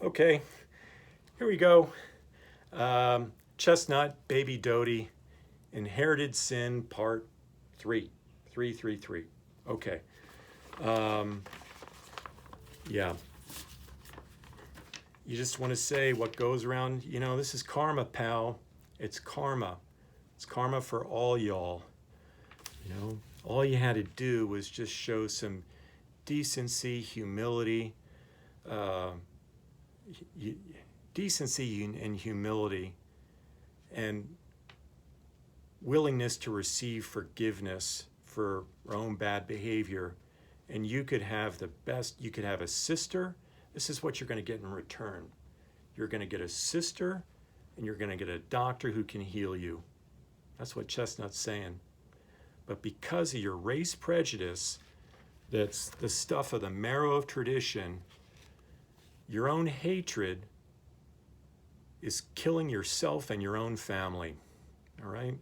Okay, here we go. Chesnutt, Baby Dodie, Inherited Sin, Part 3. 333. Okay. Um, yeah. You just want to say what goes around. This is karma, pal. It's karma. It's karma for all y'all. All you had to do was just show some decency, humility, uh, decency and humility, and willingness to receive forgiveness for our own bad behavior. And you could have the best, you could have a sister. This is what you're going to get in return. You're going to get a sister, and you're going to get a doctor who can heal you. That's what Chesnutt's saying. But because of your race prejudice, that's the stuff of the marrow of tradition, your own hatred is killing yourself and your own family. All right?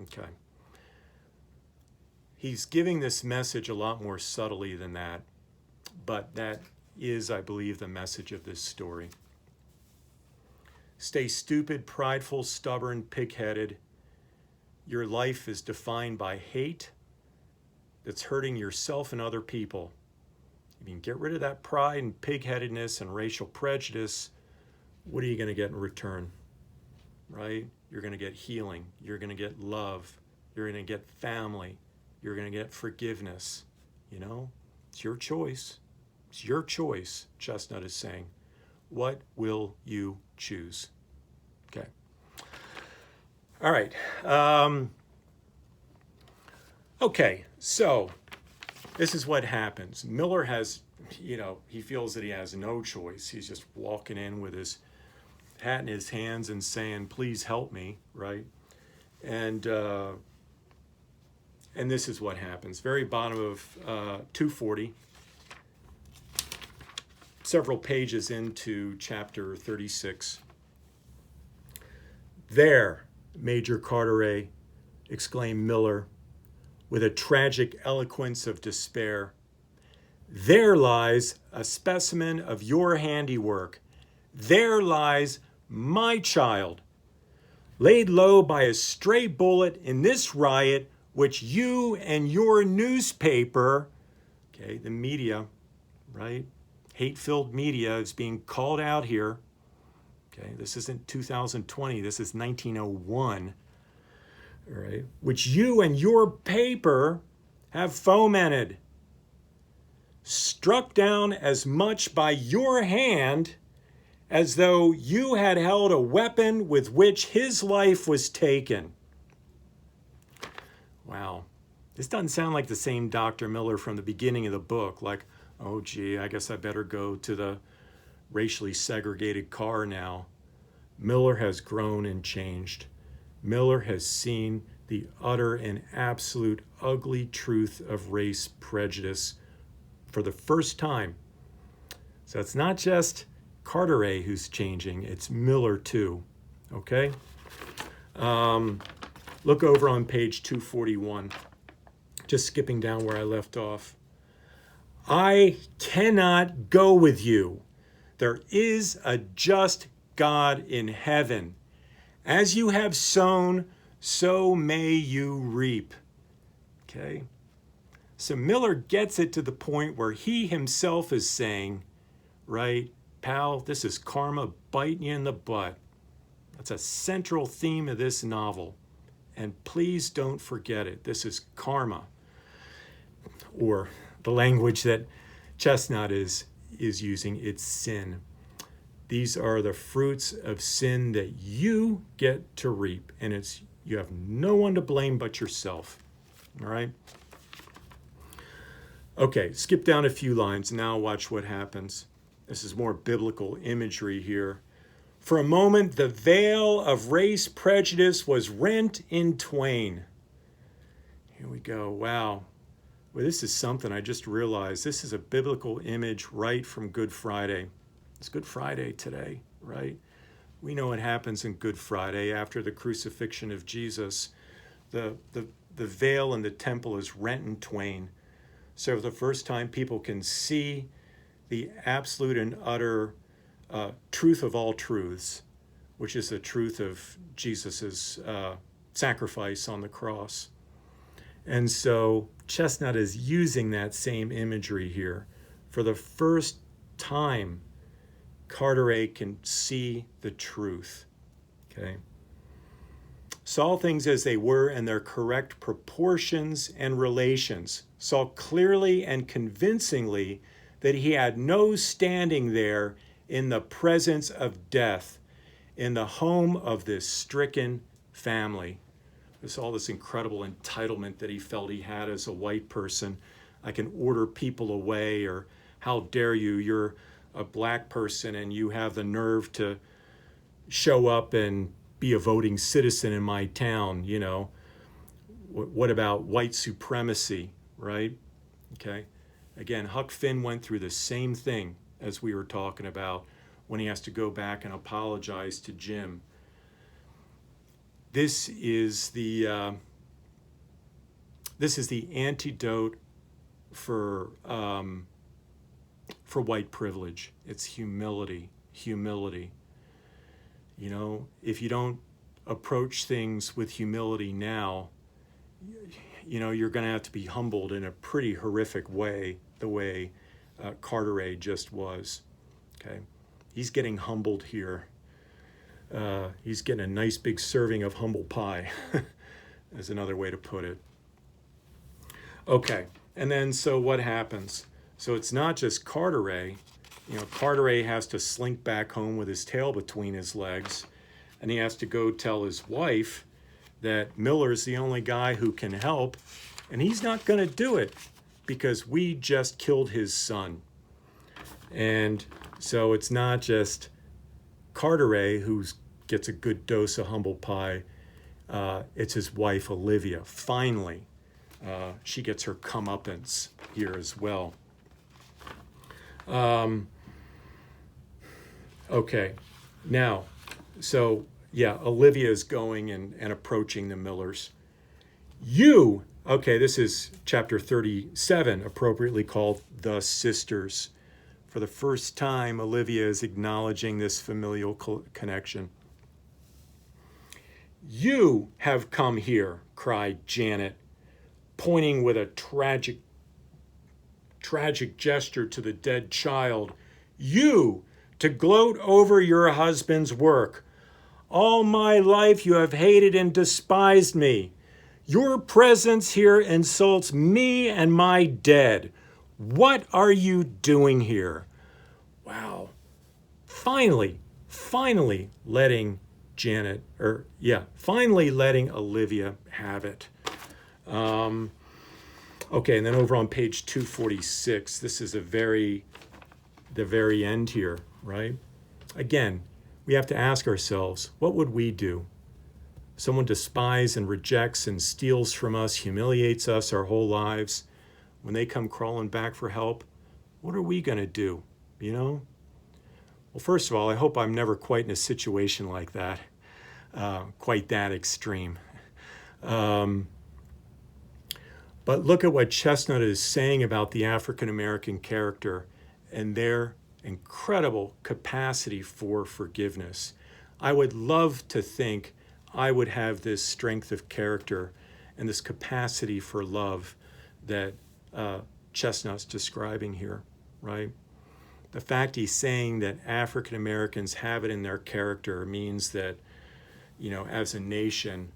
Okay. He's giving this message a lot more subtly than that, but that is, I believe, the message of this story. Stay stupid, prideful, stubborn, pig-headed. Your life is defined by hate that's hurting yourself and other people. If you can get rid of that pride and pig-headedness and racial prejudice, what are you going to get in return? Right? You're going to get healing. You're going to get love. You're going to get family. You're going to get forgiveness. It's your choice. It's your choice, Chesnutt is saying. What will you choose? Okay. All right. Okay, so this is what happens. Miller has, he feels that he has no choice. He's just walking in with his hat in his hands and saying, please help me, right? And this is what happens. Very bottom of 240, several pages into chapter 36. There, Major Carteret, exclaimed Miller, with a tragic eloquence of despair. There lies a specimen of your handiwork. There lies my child, laid low by a stray bullet in this riot, which you and your newspaper, okay, the media, right? Hate-filled media is being called out here. Okay, this isn't 2020, this is 1901. All right, which you and your paper have fomented, struck down as much by your hand as though you had held a weapon with which his life was taken. Wow, this doesn't sound like the same Dr. Miller from the beginning of the book, like, oh gee, I guess I better go to the racially segregated car now. Miller has grown and changed. Miller has seen the utter and absolute ugly truth of race prejudice for the first time. So it's not just Carteret who's changing, it's Miller too, okay? Look over on page 241, just skipping down where I left off. I cannot go with you. There is a just God in heaven. As you have sown, so may you reap. Okay? So Miller gets it to the point where he himself is saying, right, pal, this is karma biting you in the butt. That's a central theme of this novel. And please don't forget it. This is karma. Or the language that Chesnutt is using, it's sin. These are the fruits of sin that you get to reap, and you have no one to blame but yourself. All right? Okay, skip down a few lines. Now watch what happens. This is more biblical imagery here. For a moment, the veil of race prejudice was rent in twain. Here we go. Wow. Well, this is something I just realized. This is a biblical image right from Good Friday. It's Good Friday today, right? We know what happens in Good Friday after the crucifixion of Jesus. The veil in the temple is rent in twain. So for the first time, people can see the absolute and utter truth of all truths, which is the truth of Jesus's sacrifice on the cross. And so Chesnutt is using that same imagery here. For the first time, Carteret can see the truth. Okay. Saw things as they were in their correct proportions and relations. Saw clearly and convincingly that he had no standing there in the presence of death, in the home of this stricken family. There's all this incredible entitlement that he felt he had as a white person. I can order people away, or how dare you, you're a black person and you have the nerve to show up and be a voting citizen in my town, you know. What about white supremacy, right? Okay. Again, Huck Finn went through the same thing as we were talking about when he has to go back and apologize to Jim. This is the antidote for white privilege. It's humility. Humility. You know, if you don't approach things with humility now, you know, you're going to have to be humbled in a pretty horrific way, the way Carteret just was. Okay, he's getting humbled here. He's getting a nice big serving of humble pie, is another way to put it. Okay, and then so what happens? So it's not just Carteret. You know, Carteret has to slink back home with his tail between his legs, and he has to go tell his wife that Miller's the only guy who can help, and he's not going to do it because we just killed his son. And so it's not just Carteret who gets a good dose of humble pie. It's his wife, Olivia. Finally, she gets her comeuppance here as well. Okay, now, so yeah, Olivia is going and approaching the Millers. Okay, this is chapter 37, appropriately called The Sisters. For the first time, Olivia is acknowledging this familial connection. You have come here, cried Janet, pointing with a tragic gesture to the dead child. You, to gloat over your husband's work. All my life you have hated and despised me. Your presence here insults me and my dead. What are you doing here? Wow. Finally letting Olivia have it. Okay, and then over on page 246, this is the very end here, right? Again, we have to ask ourselves, what would we do? Someone despises and rejects and steals from us, humiliates us our whole lives. When they come crawling back for help, what are we going to do, you know? Well, first of all, I hope I'm never quite in a situation like that, quite that extreme. But look at what Chesnutt is saying about the African-American character and their incredible capacity for forgiveness. I would love to think I would have this strength of character and this capacity for love that Chesnutt's describing here, right? The fact he's saying that African Americans have it in their character means that, you know, as a nation,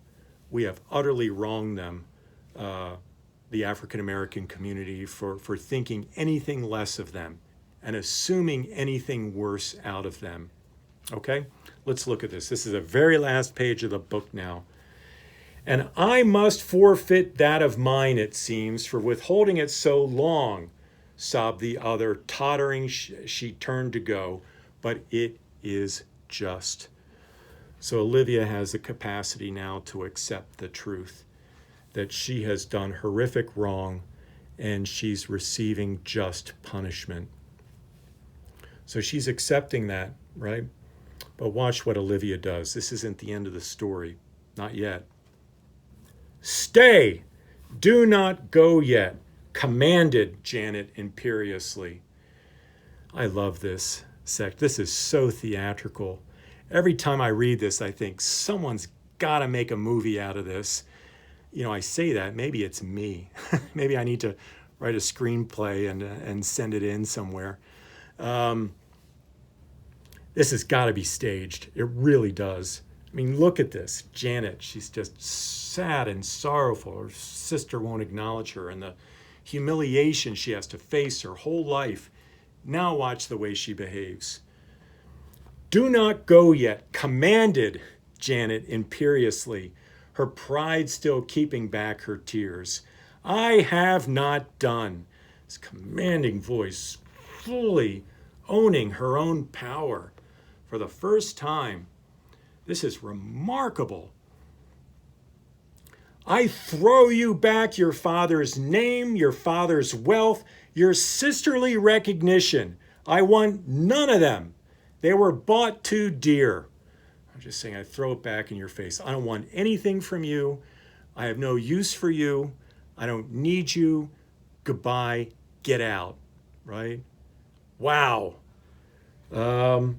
we have utterly wronged them, the African American community, for thinking anything less of them and assuming anything worse out of them. Okay, let's look at this. This is the very last page of the book now. And I must forfeit that of mine, it seems, for withholding it so long, sobbed the other. Tottering, she turned to go, but it is just. So Olivia has the capacity now to accept the truth that she has done horrific wrong and she's receiving just punishment. So she's accepting that, right? But watch what Olivia does. This isn't the end of the story. Not yet. Stay! Do not go yet, commanded Janet imperiously. I love this. This is so theatrical. Every time I read this, I think someone's got to make a movie out of this. You know, I say that, maybe it's me. Maybe I need to write a screenplay and send it in somewhere. This has got to be staged. It really does. I mean, look at this. Janet, she's just sad and sorrowful. Her sister won't acknowledge her, and the humiliation she has to face her whole life. Now watch the way she behaves. Do not go yet, commanded Janet imperiously, her pride still keeping back her tears. I have not done. This commanding voice fully owning her own power for the first time. This is remarkable. I throw you back your father's name, your father's wealth, your sisterly recognition. I want none of them. They were bought too dear. I'm just saying, I throw it back in your face. I don't want anything from you. I have no use for you. I don't need you. Goodbye. Get out. Right? Wow. But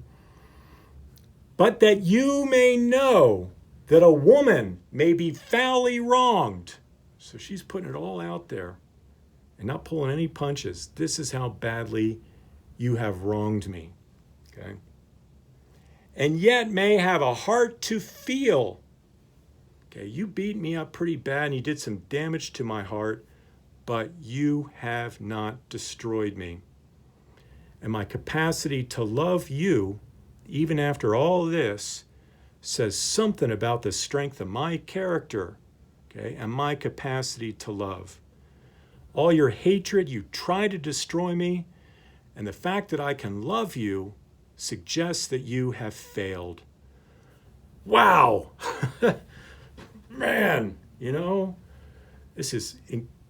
that you may know that a woman may be foully wronged. So she's putting it all out there and not pulling any punches. This is how badly you have wronged me. Okay? And yet may have a heart to feel. Okay, you beat me up pretty bad and you did some damage to my heart, but you have not destroyed me. And my capacity to love you, even after all this, says something about the strength of my character, okay, and my capacity to love. All your hatred, you try to destroy me, and the fact that I can love you suggests that you have failed. Wow! Man, you know, this is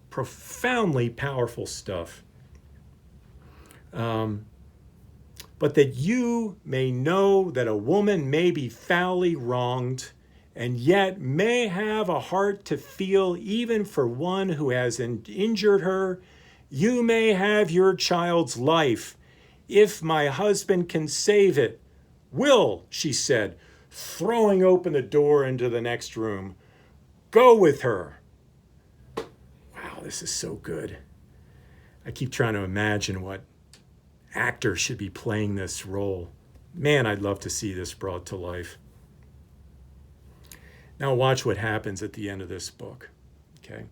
profoundly powerful stuff. But that you may know that a woman may be foully wronged, and yet may have a heart to feel even for one who has injured her. You may have your child's life, if my husband can save it. Will, she said, throwing open the door into the next room. Go with her. Wow, this is so good. I keep trying to imagine what actor should be playing this role. Man, I'd love to see this brought to life. Now watch what happens at the end of this book. Okay,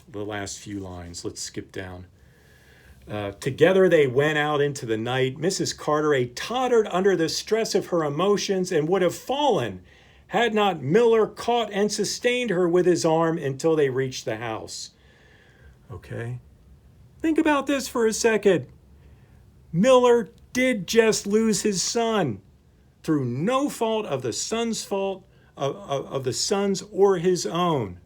the last few lines. Let's skip down. Together they went out into the night. Mrs. Carteret tottered under the stress of her emotions and would have fallen had not Miller caught and sustained her with his arm until they reached the house. Okay, think about this for a second. Miller did just lose his son through no fault of the son's of the son's or his own.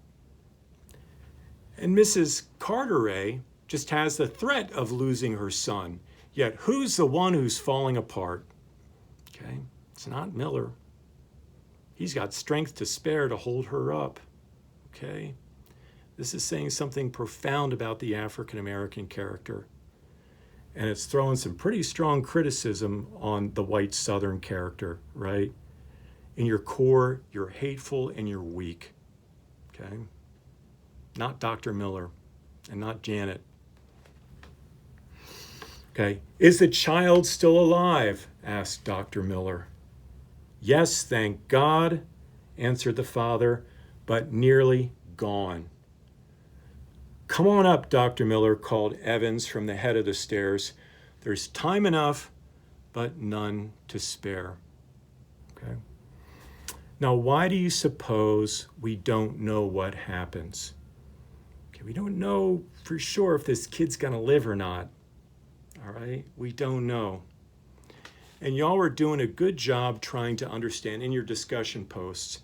And Mrs. Carteret just has the threat of losing her son. Yet who's the one who's falling apart? Okay, it's not Miller. He's got strength to spare to hold her up. Okay, this is saying something profound about the African American character. And it's throwing some pretty strong criticism on the white Southern character, right? In your core, you're hateful and you're weak, okay? Not Dr. Miller and not Janet. Okay, is the child still alive? Asked Dr. Miller. Yes, thank God, answered the father, but nearly gone. Come on up, Dr. Miller called Evans from the head of the stairs. There's time enough, but none to spare. Okay. Now, why do you suppose we don't know what happens? Okay, we don't know for sure if this kid's gonna live or not. All right, we don't know. And y'all are doing a good job trying to understand in your discussion posts,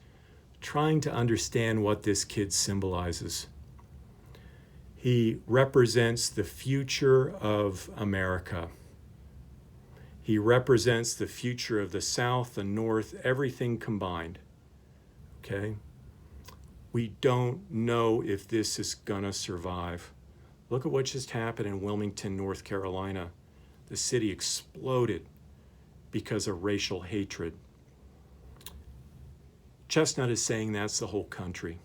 trying to understand what this kid symbolizes. He represents the future of America. He represents the future of the South, the North, everything combined. Okay? We don't know if this is gonna survive. Look at what just happened in Wilmington, North Carolina. The city exploded. because of racial hatred. Chesnutt is saying that's the whole country.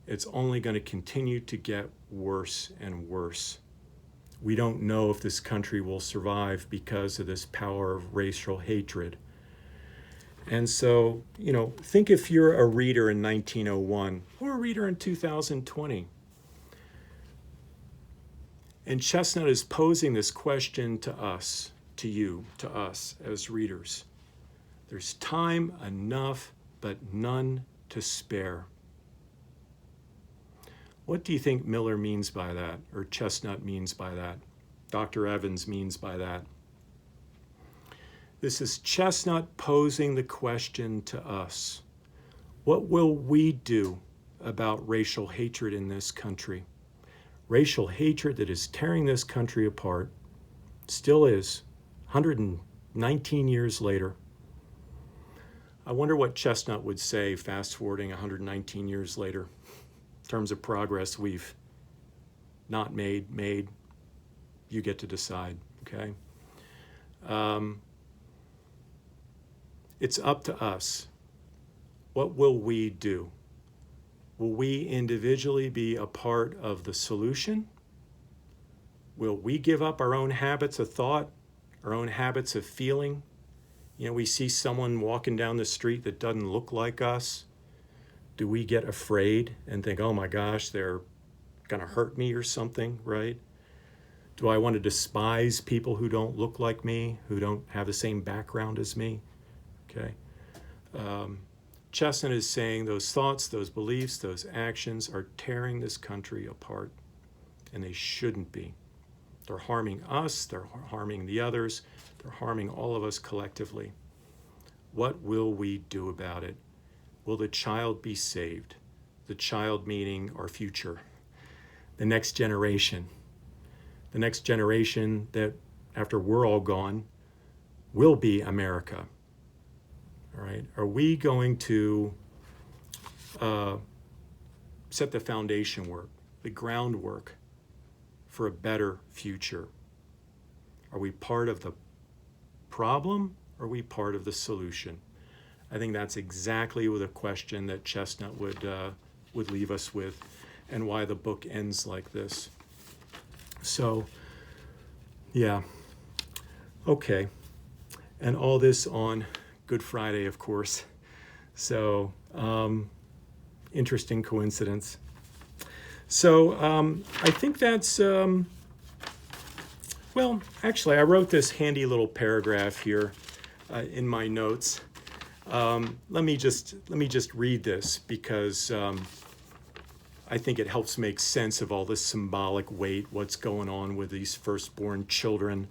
It's only going to continue to get worse and worse. We don't know if this country will survive because of this power of racial hatred. And so, think if you're a reader in 1901 or a reader in 2020. And Chesnutt is posing this question to us, to you, to us as readers. There's time enough, but none to spare. What do you think Miller means by that, or Chesnutt means by that, Dr. Evans means by that? This is Chesnutt posing the question to us. What will we do about racial hatred in this country? Racial hatred that is tearing this country apart, still is, 119 years later. I wonder what Chesnutt would say, fast forwarding 119 years later, in terms of progress we've not made. You get to decide, okay? It's up to us. What will we do? Will we individually be a part of the solution? Will we give up our own habits of thought, our own habits of feeling? We see someone walking down the street that doesn't look like us. Do we get afraid and think, oh my gosh, they're gonna hurt me or something, right? Do I want to despise people who don't look like me, who don't have the same background as me? Okay. Chesnutt is saying those thoughts, those beliefs, those actions are tearing this country apart, and they shouldn't be. They're harming us, they're harming the others, they're harming all of us collectively. What will we do about it? Will the child be saved? The child meaning our future, the next generation. The next generation that, after we're all gone, will be America. All right? Are we going to set the foundation work, the groundwork for a better future? Are we part of the problem, or are we part of the solution? I think that's exactly the question that Chesnutt would leave us with, and why the book ends like this. So, yeah, okay. And all this on Good Friday, of course. So, interesting coincidence. So, I think that's, well, actually, I wrote this handy little paragraph here in my notes. Let me just read this, because I think it helps make sense of all this symbolic weight, what's going on with these firstborn children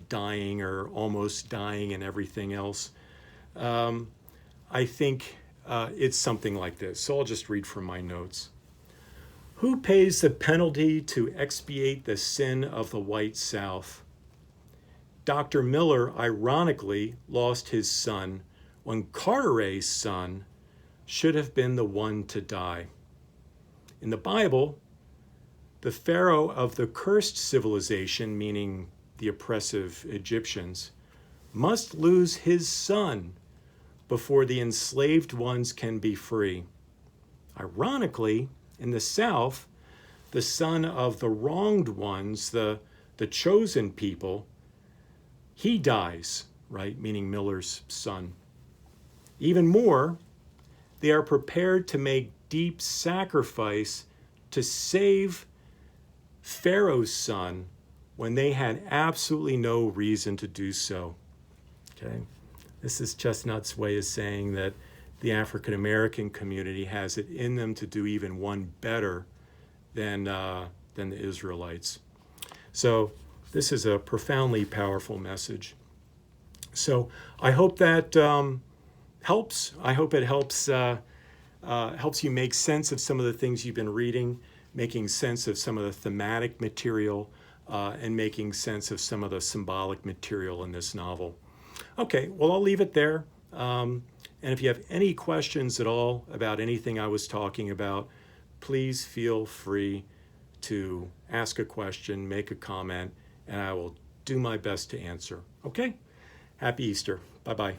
dying or almost dying and everything else. I think it's something like this. So I'll just read from my notes. Who pays the penalty to expiate the sin of the white South? Dr. Miller ironically lost his son when Carteret's son should have been the one to die. In the Bible, the Pharaoh of the cursed civilization, meaning the oppressive Egyptians, must lose his son before the enslaved ones can be free. Ironically, in the South, the son of the wronged ones, the chosen people, he dies, right? Meaning Miller's son. Even more, they are prepared to make deep sacrifice to save Pharaoh's son when they had absolutely no reason to do so. Okay, this is Chesnutt's way of saying that the African American community has it in them to do even one better than the Israelites. So this is a profoundly powerful message. So I hope that helps. I hope it helps you make sense of some of the things you've been reading, making sense of some of the thematic material, and making sense of some of the symbolic material in this novel. Okay, well, I'll leave it there. And if you have any questions at all about anything I was talking about, please feel free to ask a question, make a comment, and I will do my best to answer. Okay? Happy Easter. Bye-bye.